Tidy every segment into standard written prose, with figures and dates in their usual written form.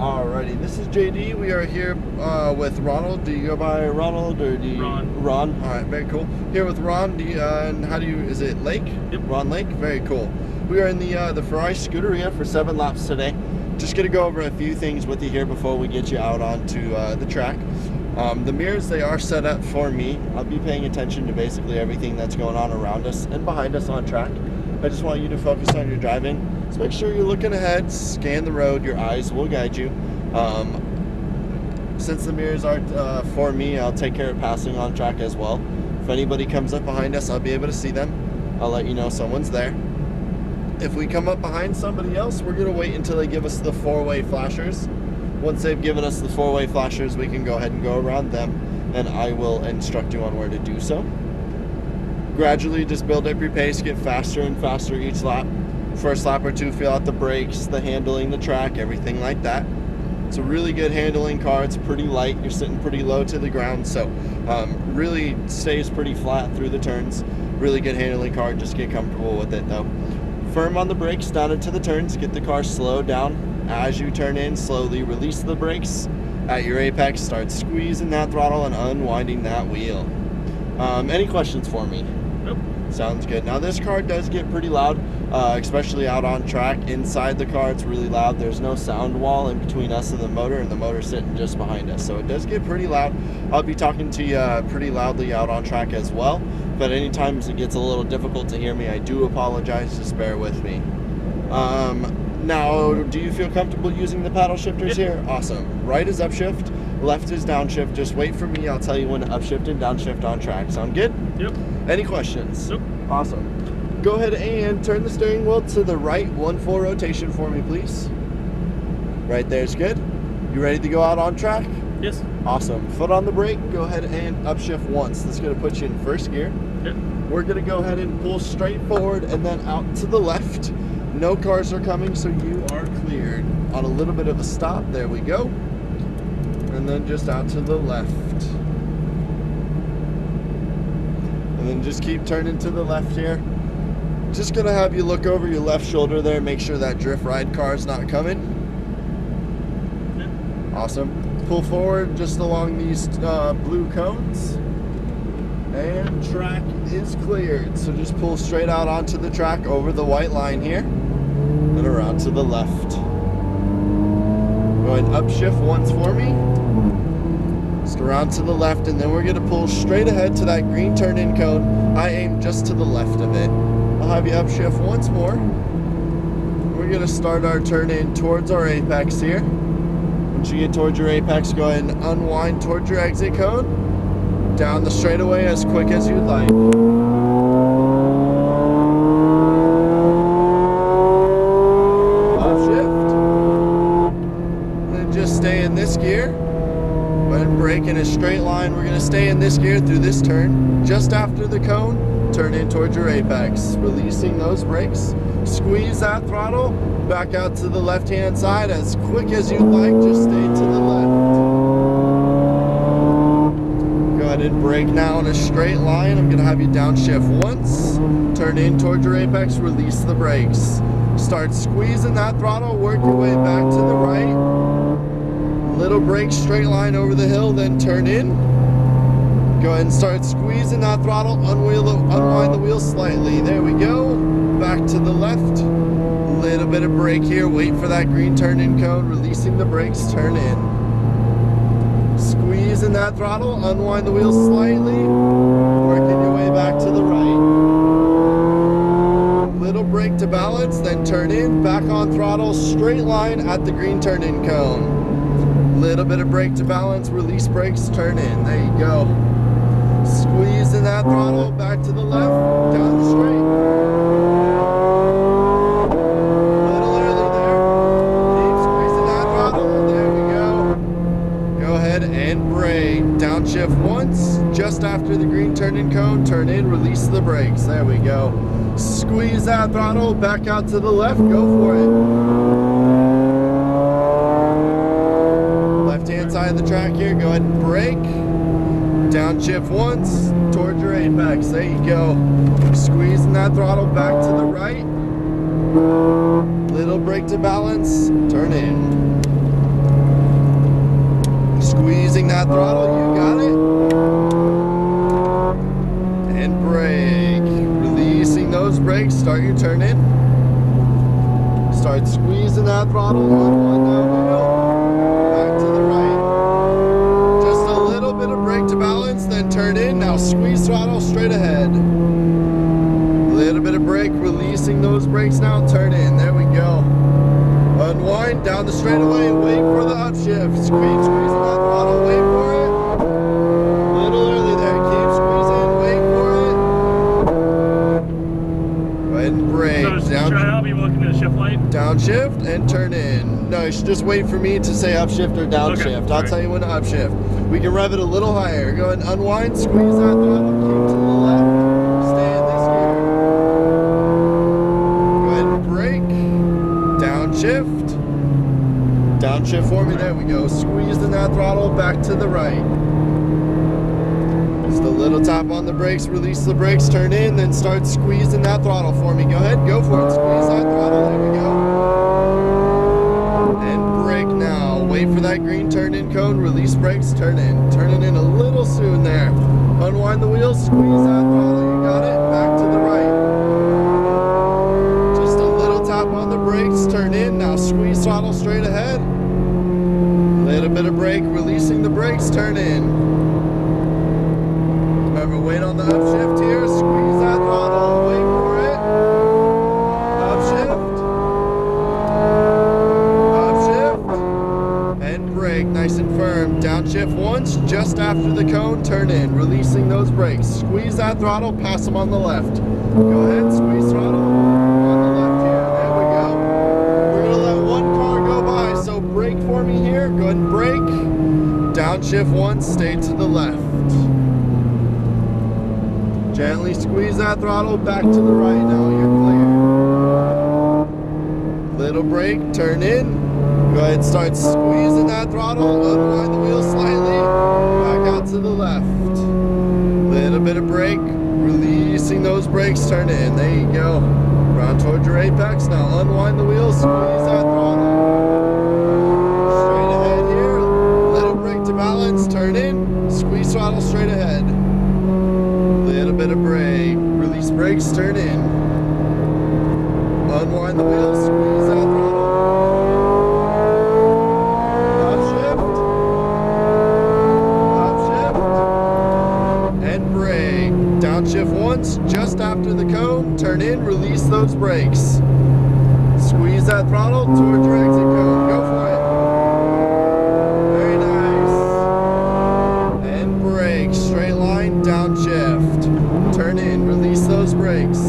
Alrighty, this is JD. We are here with Ronald. Do you go by Ronald or do you... Ron. Alright, very cool. Here with Ron. Do you, and how do you, is it Lake? Yep. Ron Lake? Very cool. We are in the Ferrari Scuderia for 7 laps today. Just going to go over a few things with you here before we get you out onto the track. The mirrors, they are set up for me. I'll be paying attention to basically everything that's going on around us and behind us on track. I just want you to focus on your driving. So make sure you're looking ahead, scan the road, your eyes will guide you. Since the mirrors aren't for me, I'll take care of passing on track as well. If anybody comes up behind us, I'll be able to see them. I'll let you know someone's there. If we come up behind somebody else, we're gonna wait until they give us the 4-way flashers. Once they've given us the 4-way flashers, we can go ahead and go around them, and I will instruct you on where to do so. Gradually just build up your pace, get faster and faster each lap. First lap or two, feel out the brakes, the handling, the track, everything like that. It's a really good handling car. It's pretty light. You're sitting pretty low to the ground, so really stays pretty flat through the turns. Really good handling car. Just get comfortable with it though. Firm on the brakes down into the turns. Get the car slowed down. As you turn in, slowly release the brakes. At your apex, start squeezing that throttle and unwinding that wheel. Any questions for me? Nope. Sounds good. Now this car does get pretty loud, especially out on track. Inside the car, it's really loud. There's no sound wall in between us and the motor sitting just behind us. So it does get pretty loud. I'll be talking to you pretty loudly out on track as well. But any times it gets a little difficult to hear me, I do apologize. Just bear with me. Now, do you feel comfortable using the paddle shifters here? Awesome. Right is upshift, left is downshift. Just wait for me. I'll tell you when to upshift and downshift on track. Sound good? Yep. Any questions? Nope. Awesome. Go ahead and turn the steering wheel to the right, 1 full rotation for me, please. Right there's good. You ready to go out on track? Yes. Awesome. Foot on the brake. Go ahead and upshift once. This is going to put you in first gear. Yep. We're going to go ahead and pull straight forward and then out to the left. No cars are coming, so you are cleared. On a little bit of a stop. There we go. And then just out to the left. And then just keep turning to the left here. Just gonna have you look over your left shoulder there, make sure that drift ride car is not coming. Yep. Awesome. Pull forward just along these blue cones. And track is cleared. So just pull straight out onto the track over the white line here. And around to the left. Go ahead and upshift once for me. Just around to the left, and then we're going to pull straight ahead to that green turn-in cone. I aim just to the left of it. I'll have you upshift once more. We're going to start our turn-in towards our apex here. Once you get towards your apex, go ahead and unwind towards your exit cone. Down the straightaway as quick as you'd like. Upshift. And then just stay in this gear. And brake in a straight line. We're going to stay in this gear through this turn. Just after the cone, turn in towards your apex. Releasing those brakes. Squeeze that throttle. Back out to the left-hand side as quick as you'd like. Just stay to the left. Go ahead and brake now in a straight line. I'm going to have you downshift once. Turn in towards your apex. Release the brakes. Start squeezing that throttle. Work your way back to the right. Little brake, straight line over the hill, then turn in. Go ahead and start squeezing that throttle, unwind the wheel slightly. There we go. Back to the left. Little bit of brake here. Wait for that green turn-in cone. Releasing the brakes, turn in. Squeezing that throttle, unwind the wheel slightly. Working your way back to the right. Little brake to balance, then turn in. Back on throttle, straight line at the green turn-in cone. Little bit of brake to balance, release brakes, turn in. There you go. Squeezing that throttle, back to the left, down the straight. Little early there. Keep squeezing that throttle. There we go. Go ahead and brake. Downshift once, just after the green turn-in cone, turn in, release the brakes. There we go. Squeeze that throttle, back out to the left, go for it. Left-hand side of the track here, go ahead and brake. Downshift once, towards your apex. There you go. Squeezing that throttle back to the right. Little brake to balance, turn in. Squeezing that throttle, you got it. And brake. Releasing those brakes, start your turn in. Start squeezing that throttle, unwind that wheel. Back to the right. Just a little bit of brake to balance, then turn in. Now squeeze throttle straight ahead. Little bit of brake, releasing those brakes now, turn in. There we go. Unwind down the straightaway, wait for the upshift. Squeezing that throttle, wait for it. Little early there, keep squeezing, wait for it. Go ahead and brake. So should I be looking at the shift light? Downshift and turn in. No, you should just wait for me to say upshift or downshift. Okay, I'll tell you when to upshift. We can rev it a little higher. Go ahead and unwind, squeeze that throttle, keep to the left. Stay in this gear. Go ahead and brake. Downshift. Downshift for me, there we go. Squeezing that throttle back to the right. Just a little tap on the brakes, release the brakes, turn in, then start squeezing that throttle for me. Go ahead, go for it. Squeeze that throttle, there we go. And brake now. Wait for that green turn in cone, release brakes, turn in. Turning in a little soon there. Unwind the wheels, squeeze that throttle, you got it. Back to the right. Just a little tap on the brakes, turn in. Now squeeze throttle straight ahead. Little bit of brake, releasing the brakes, turn in. Remember, wait on the upshift here, squeeze that throttle, wait for it. Upshift. Upshift. And brake, nice and firm. Downshift once, just after the cone, turn in. Releasing those brakes. Squeeze that throttle, pass them on the left. Go ahead, squeeze throttle on the left here. There we go. We're going to let one car go by, so brake for me here. Go ahead and brake. Downshift once, stay to the left. Gently squeeze that throttle back to the right. Now you're clear. Little brake, turn in. Go ahead and start squeezing that throttle. Unwind the wheel slightly. Back out to the left. Little bit of brake. Releasing those brakes, turn in. There you go. Round towards your apex. Now unwind the wheel. Squeeze that throttle. Straight ahead here. Little brake to balance. Turn in. Squeeze throttle straight ahead. Little bit of brake. Release brakes. Turn in. Unwind the wheel. Squeeze that throttle. Downshift once, just after the cone, turn in, release those brakes. Squeeze that throttle towards your exit cone. Go for it. Very nice. And brake, straight line, downshift. Turn in, release those brakes.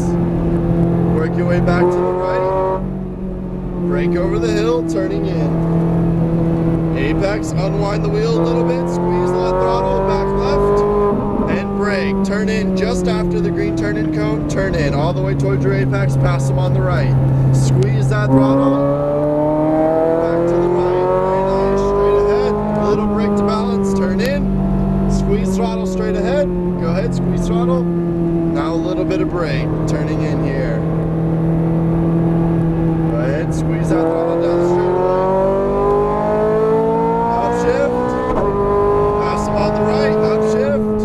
Work your way back to the right. Brake over the hill, turning in. Apex, unwind the wheel a little bit, squeeze that throttle, back left. And brake, turn in just after the green turn in cone, turn in all the way towards your apex, pass them on the right. Squeeze that throttle, back to the right, very nice, straight ahead, little brake to balance, turn in, squeeze throttle straight ahead, go ahead, squeeze throttle, now a little bit of brake, turning in here. Go ahead, squeeze that throttle down the straightaway. Upshift, pass them on the right, upshift.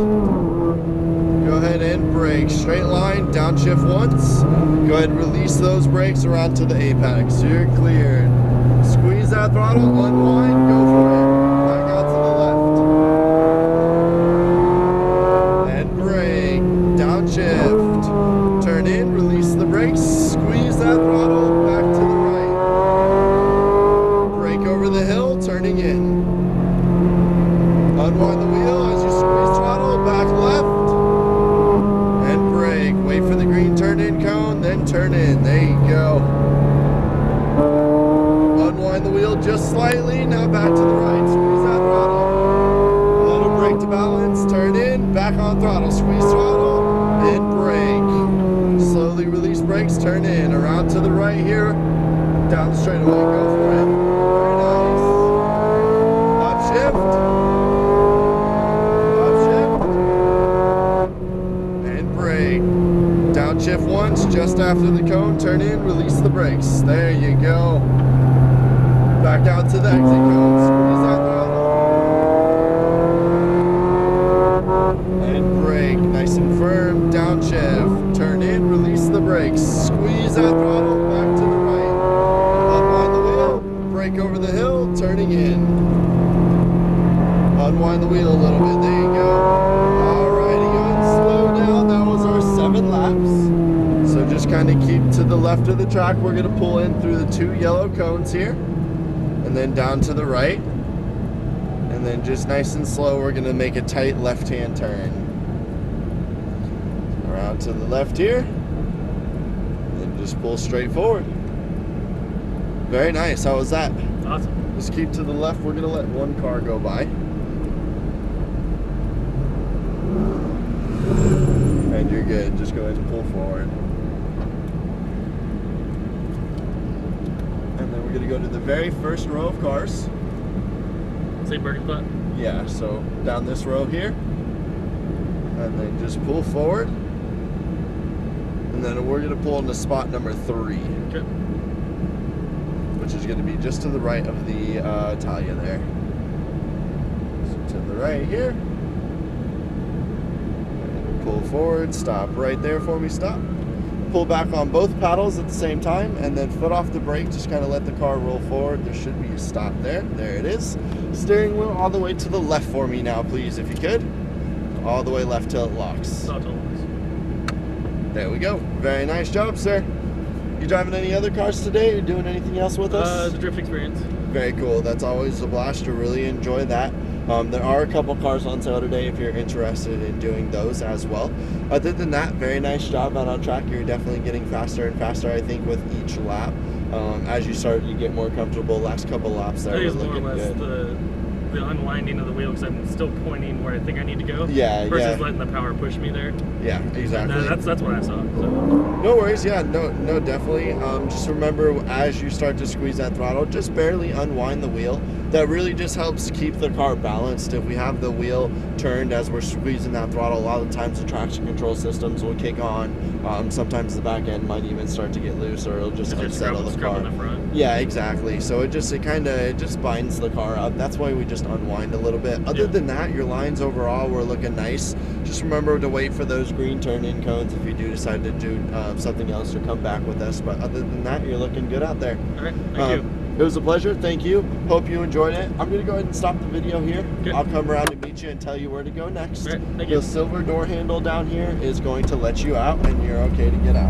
Go ahead and brake. Straight line, downshift once. Go ahead and release those brakes around to the apex. You're cleared. Squeeze that throttle, unwind, go for it. Back out to the left. And brake. Downshift. Turn in, release the brakes. Squeeze that throttle, back to the right. Brake over the hill, turning in. Unwind the wheel as you squeeze throttle, back left. Wait for the green turn in cone, then turn in. There you go. Unwind the wheel just slightly. Now back to the right. Squeeze that throttle. Little brake to balance. Turn in. Back on throttle. Squeeze throttle. And brake. Slowly release brakes. Turn in. Around to the right here. Down the straightaway. Go for it. Very nice. Upshift. Downshift once, just after the cone, turn in, release the brakes. There you go. Back out to the exit cone, squeeze that throttle. over the hill, turning in. Unwind the wheel a little bit. There you go. Alrighty, go ahead and slow down. That was our 7 laps. So just kind of keep to the left of the track. We're going to pull in through the 2 yellow cones here. And then down to the right. And then just nice and slow, we're going to make a tight left-hand turn. Around to the left here. And then just pull straight forward. Very nice. How was that? Awesome. Just keep to the left. We're going to let one car go by. And you're good. Just go ahead and pull forward. And then we're going to go to the very first row of cars. Same parking spot? Yeah, so down this row here. And then just pull forward. And then we're going to pull into spot number 3. Okay. Which is going to be just to the right of the Italia there. So to the right here. And pull forward, stop right there for me, stop. Pull back on both paddles at the same time, and then foot off the brake, just kind of let the car roll forward. There should be a stop there. There it is. Steering wheel all the way to the left for me now, please, if you could. All the way left till it locks. There we go. Very nice job, sir. You driving any other cars today? Or doing anything else with us? The drift experience. Very cool. That's always a blast to really enjoy that. There are a couple cars on sale today if you're interested in doing those as well. Other than that, very nice job out on track. You're definitely getting faster and faster, I think, with each lap. As you start, you get more comfortable. Last couple laps there were looking more or less good. The unwinding of the wheel, because I'm still pointing where I think I need to go. Yeah, versus letting the power push me there. Yeah, exactly. That's what I saw. So. No worries. Yeah, no, definitely. Just remember, as you start to squeeze that throttle, just barely unwind the wheel. That really just helps keep the car balanced. If we have the wheel turned as we're squeezing that throttle, a lot of the times the traction control systems will kick on. Sometimes the back end might even start to get loose, or it'll just unsettle the car. The front. Yeah, exactly. So it just binds the car up. That's why we just unwind a little bit. Other than that, your lines overall were looking nice. Just remember to wait for those green turn-in cones if you do decide to do something else or come back with us. But other than that, you're looking good out there. All right, thank you. It was a pleasure. Thank you. Hope you enjoyed it. I'm going to go ahead and stop the video here. Okay. I'll come around and meet you and tell you where to go next. All right, thank you. The silver door handle down here is going to let you out, and you're okay to get out.